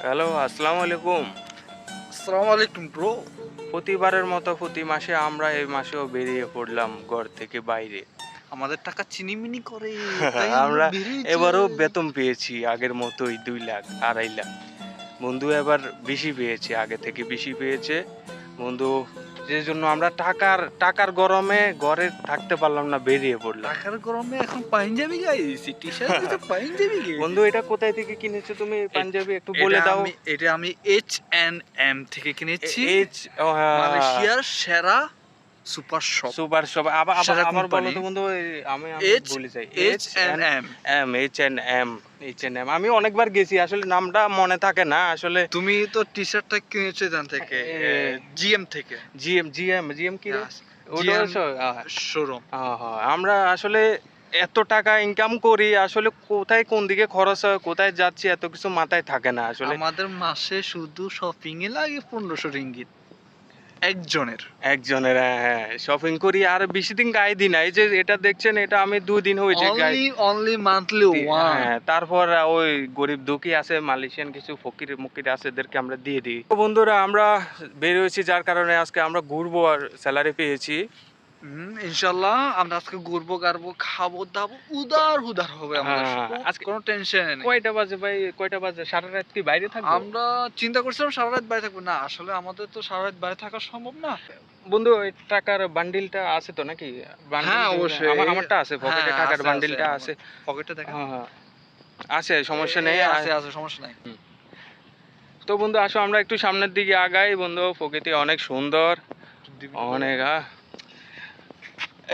Hello, আসসালামু আলাইকুম। আসসালামু আলাইকুম ব্রো। প্রতিবারের মতো প্রতি মাসে আমরা এই মাসেও বেরিয়ে পড়লাম ঘর থেকে বাইরে। আমাদের টাকা চিনিমিনি করে তাই আমরা আমরা বেরিয়ে এবারও যাই। বেতন পেয়েছি আগের মতোই 2 লাখ, 2.5 লাখ। বন্ধু এবার বেশি পেয়েছে, আগে থেকে বেশি পেয়েছে। বন্ধু যে জন্য আমরা টাকার গরমে ঘরে থাকতে পারলাম না, বেরিয়ে পড়লাম। টাকার গরমে এখন পাঞ্জাবি গাইছি, টি-শার্ট দিতে পাঞ্জাবি গাইছি। বন্ধু এটা কোথায় থেকে কিনেছো তুমি পাঞ্জাবি একটু এটা বলে দাও। আমি H&M থেকে কিনেছি। এইচ ও হ্যাঁ, মালয়েশিয়ার সেরা সুপার শপ। Super shop. আবার আবার সেরা আবার বলো কোম্পানি তো বন্ধু, আমি ভুলে যাই। H&M। H&M আমি অনেকবার গেছি, আসলে নামটা মনে থাকে না আসলে। তুমি তো টি-শার্টটা কিনেছো এখান থেকে জিএম থেকে। জিএম কি রে? Yes, ওটা GM শোরুম। আমরা আসলে এত টাকা ইনকাম করি, আসলে কোথায় কোন দিকে খরচ হয়, কোথায় যাচ্ছি এত কিছু মাথায় থাকে না আসলে। আমাদের মাসে শুধু শপিং এ লাগে 1500 রিঙ্গিত একজনের। একজনের হ্যাঁ, শপিং করি আর বেশি দিন গায়ে দিই না। এই যে এটা দেখছেন, এটা আমি 2 দিন হয়েছে গায়ে। Only monthly one. হ্যাঁ, তারপর ওই গরিব দুঃখী আছে, মালয়েশিয়ান কিছু ফকির মুকির আছে, এদেরকে আমরা দিয়ে দিই। তো বন্ধুরা আমরা বের হয়েছি যার কারণে আজকে আমরা ঘুরবো আর স্যালারি পেয়েছি। ইনশাল্লাহ আমরা আজকে ঘুরবো গারবো খাবো দাবো উদার হবে আমাদের হ্যাঁ, সব, আজকে কোনো টেনশন নেই। কয়টা বাজে ভাই, কয়টা বাজে? সারা রাত কি বাইরে থাকবো? আমরা চিন্তা করছিলাম সারা রাত বাইরে থাকবো না, আসলে আমাদের তো সারা রাত বাইরে থাকা সম্ভব না। বন্ধু ওই টাকার বান্ডিলটা আছে তো নাকি? হ্যাঁ অবশ্যই, আমারটা আছে পকেটে, টাকার বান্ডিলটা আছে। পকেটে দেখেন। হ্যাঁ, আছে, সমস্যা নেই। আছে সমস্যা নাই। তো বন্ধু আসো আমরা একটু সামনের দিকে আগাই। বন্ধু প্রকৃতি অনেক সুন্দর, অনেক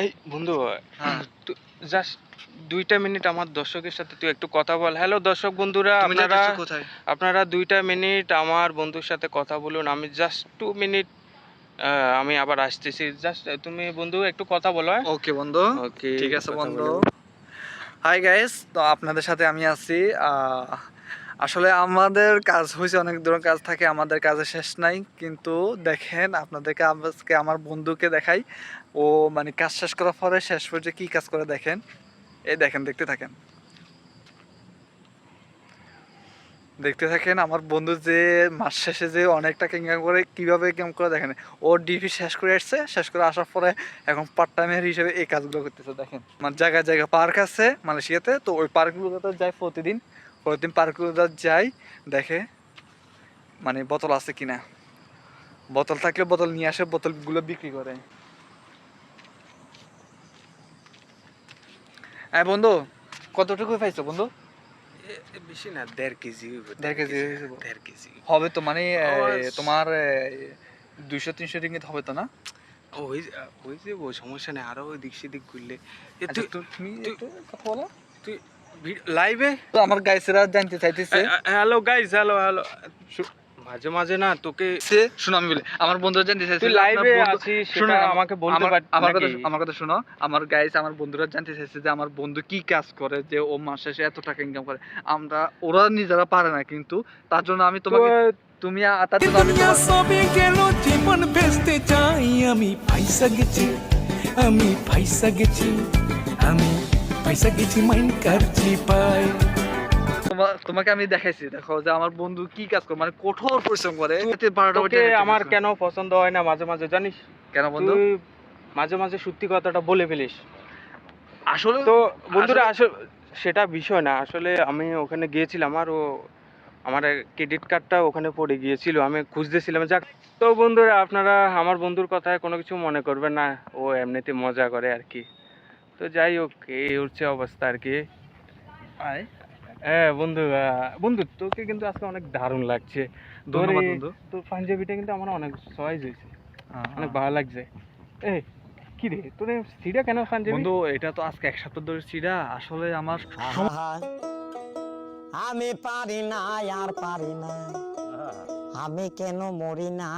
এই বন্ধু হ্যাঁ জাস্ট 2টা মিনিট আমার দর্শকের সাথে তুই একটু কথা বল। হ্যালো দর্শক বন্ধুরা, তুমি যাচ্ছ কোথায়? আপনারা 2টা মিনিট আমার বন্ধুর সাথে কথা বলুন। আমি জাস্ট 2 মিনিট, আমি আবার আসতেছি। জাস্ট তুমি বন্ধু একটু কথা বলো। ওকে বন্ধু, ওকে, ঠিক আছে বন্ধু। হাই গাইস, তো আপনাদের সাথে আমি আছি। আসলে আমাদের কাজ হয়েছে, অনেক ধরনের কাজ থাকে, আমাদের কাজের শেষ নাই। কিন্তু দেখেন আপনাদেরকে আজকে আমার বন্ধুকে দেখাই, ও মানে কাজ শেষ করার পরে শেষ পর্যন্ত কি কাজ করে দেখেন। এই দেখেন, দেখতে থাকেন আমার বন্ধু যে মাস শেষে যে অনেক টাকা ইনকাম করে, কিভাবে ইনকাম করে দেখেন। ও ডিপি শেষ করে আসছে, শেষ করে আসার পরে এখন পার্ট টাইমের হিসেবে এই কাজগুলো করতেছে। দেখেন আমার জায়গায় পার্ক আছে মালয়েশিয়াতে, তো ওই পার্কগুলোতে যায় প্রতিদিন পার্কগুলোতে যায়, দেখে মানে বোতল আছে কিনা, বোতল থাকলে বোতল নিয়ে আসে, বোতলগুলো বিক্রি করে। হ্যাঁ বন্ধু, কতটুকু পাইছো বন্ধু? বেশি না, 1.5 কেজি। 1.5 কেজি 1.5 কেজি হবে তো, মানে তোমার 200-300 রিঙ্গিত হবে তো না? ওই ওই যে ওই সমস্যা নেই, আরো ওই দিক সেদিক ঘুরলে। আচ্ছা, তুমি একটু কথা বলো। তুই লাইভে তো আমার গাইসেরা জানতে চাইতেছে। Hello guys, hello hello. মাঝে মাঝে না তোকে শোনো আমি বলি, আমার বন্ধুরা জানতে চাইছে তুই লাইভে আছিস সেটা আমাকে বলতে পারছিস নাকি? আমার কথা শোনো। আমার গাইস, আমার বন্ধুরা জানতে চাইছে যে আমার বন্ধু কি কাজ করে, যে ও মাস শেষে এত টাকা ইনকাম করে। ওরা নিজেরা পারে না, কিন্তু তার জন্য আমি তোমাকে, তুমি তার জন্য আমি দুনিয়া সবে গেল, জীবন বেচতে চাই। আমি পয়সা গেছি, আমি পয়সা গেছি, আমি পয়সা গেছি, মাইন্ড করছি পাই। তোমাকে আমি দেখাইছি, দেখো যে আমার বন্ধু কি কাজ করে, মানে কঠোর পরিশ্রম করে। তোকে আমার কেন পছন্দ হয় না মাঝে মাঝে জানিস? কেন বন্ধু? তুই মাঝে মাঝে সত্যি কথাটা বলে ফেলিস। আসলে তো বন্ধুরা আসলে সেটা বিষয় না, আসলে আমি ওখানে গিয়েছিলাম আর আমার ক্রেডিট কার্ডটা ওখানে পড়ে গিয়েছিল, আমি খুঁজতেছিলাম। যাক, তো বন্ধুরা আপনারা আমার বন্ধুর কথায় কোনো কিছু মনে করবেন না, ও এমনিতে মজা করে আর কি। তো যাই হোক, এই হচ্ছে অবস্থা আর কি। আয় হ্যাঁ বন্ধু, বন্ধু তোকে কিন্তু আজকে অনেক দারুণ লাগছে। ধন্যবাদ বন্ধু। তোর পাঞ্জাবিটা কিন্তু আমার অনেক চয়েস হয়েছে, অনেক ভালো লাগছে। এই কি রে, তোর সিটা কেন পাঞ্জাবি? বন্ধু এটা তো আজকে 1 সপ্তাহ ধরে ছিড়া, আসলে আমার আমি পারি না আর পারি না, আমি কেন মরি না,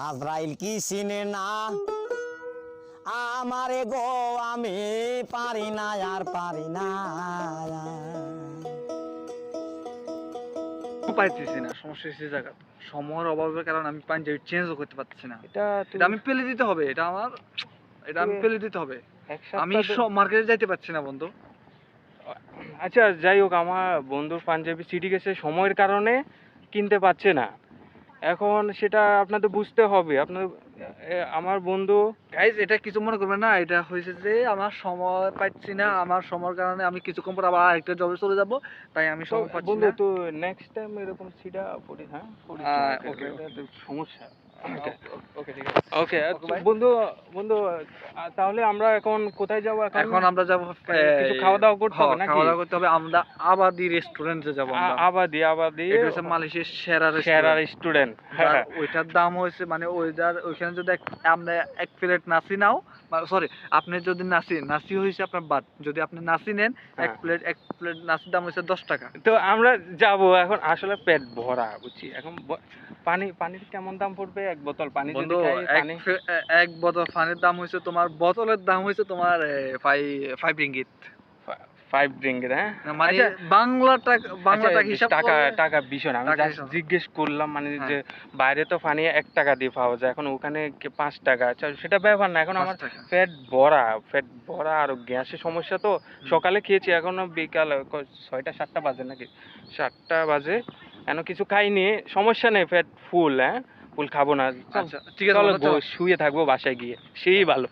আজরাইল কি চিনে না আমারে গো, আমি পারি না আর পারি না। পাইতেছি না, সমস্যা হচ্ছে জায়গা সময়ের অভাবের কারণে আমি পাঞ্জাবি চেঞ্জও করতে পারতেছি না। এটা এটা আমি পেলে দিতে হবে, এটা আমি পেলে দিতে হবে। আমি এক সপ্তাহ মার্কেটে যাইতে পারছি না বন্ধু। আচ্ছা যাই হোক, আমার বন্ধুর পাঞ্জাবি ছিঁড়ে গেছে, সময়ের কারণে কিনতে পারছে না। এখন সেটা আপনাদের বুঝতে হবে। আমার বন্ধু গাইজ এটা কিছু মনে করবেন না, এটা হয়েছে যে আমার সময় পাচ্ছি না, আমার সময়ের কারণে আমি কিছুক্ষণ পর আবার আরেকটা জবে চলে যাব, তাই আমি সময় পাচ্ছি বন্ধু না। তো নেক্সট টাইম এরকম ছিঁড়া পড়ি, হ্যাঁ পড়িস না, ওকে, okay? ওকে। এটা তো সমস্যা। ওকে ওকে ঠিক আছে। ওকে Okay, bye. বন্ধু বন্ধু তাহলে আমরা এখন কোথায় যাবো এখন আমরা যাব কিছু খাওয়া দাওয়া করতে হবে নাকি? খাওয়া দাওয়া করতে হবে, আমরা আবাদি রেস্টুরেন্টে যাব আমরা। আবাদি এটা হচ্ছে মালয়েশিয়ার সেরা সেরা রেস্টুরেন্ট। রেস্টুরেন্ট। ওইটার দাম হয়েছে মানে ওইখানে যদি আপনি এক প্লেট নাসি নাও, সরি আপনি যদি নাসি হয়েছে আপনার বাদ, যদি আপনি নাসি নেন এক হ্যাঁ। প্লেট নাসির দাম হয়েছে 10 টাকা। তো আমরা যাব এখন, আসলে পেট ভরা বুঝছি। এখন পানির কেমন দাম পড়বে? এক বোতল পানি যদি বন্ধু খাই, এক পানি এক বোতল পানির দাম হয়েছে তোমার, বোতলের দাম হয়েছে তোমার 5 রিঙ্গিত। 5 রিঙ্গিত, হ্যাঁ? মানে আচ্ছা, বাংলা টাকা হিসাব করলে টাকা বিষয় না, আমি টাকা জাস্ট হিসাব। জিজ্ঞেস করলাম মানে হ্যাঁ। যে বাইরে তো পানি 1 টাকা দিয়ে পাওয়া যায়, এখন ওখানে 5 টাকা। আচ্ছা সেটা ব্যাপার না, এখন 5 আমার টাকা। পেট ভরা আর গ্যাসের সমস্যা তো। সকালে খেয়েছি, এখনো বিকাল 6টা 7টা বাজে নাকি, 7টা বাজে, এখনো কিছু খাইনি। সমস্যা নেই, পেট ফুল, হ্যাঁ ফুল খাবো না। আচ্ছা ঠিক আছে চলো বন্ধু, চলো। শুয়ে থাকবো বাসায় গিয়ে, সেই ভালো।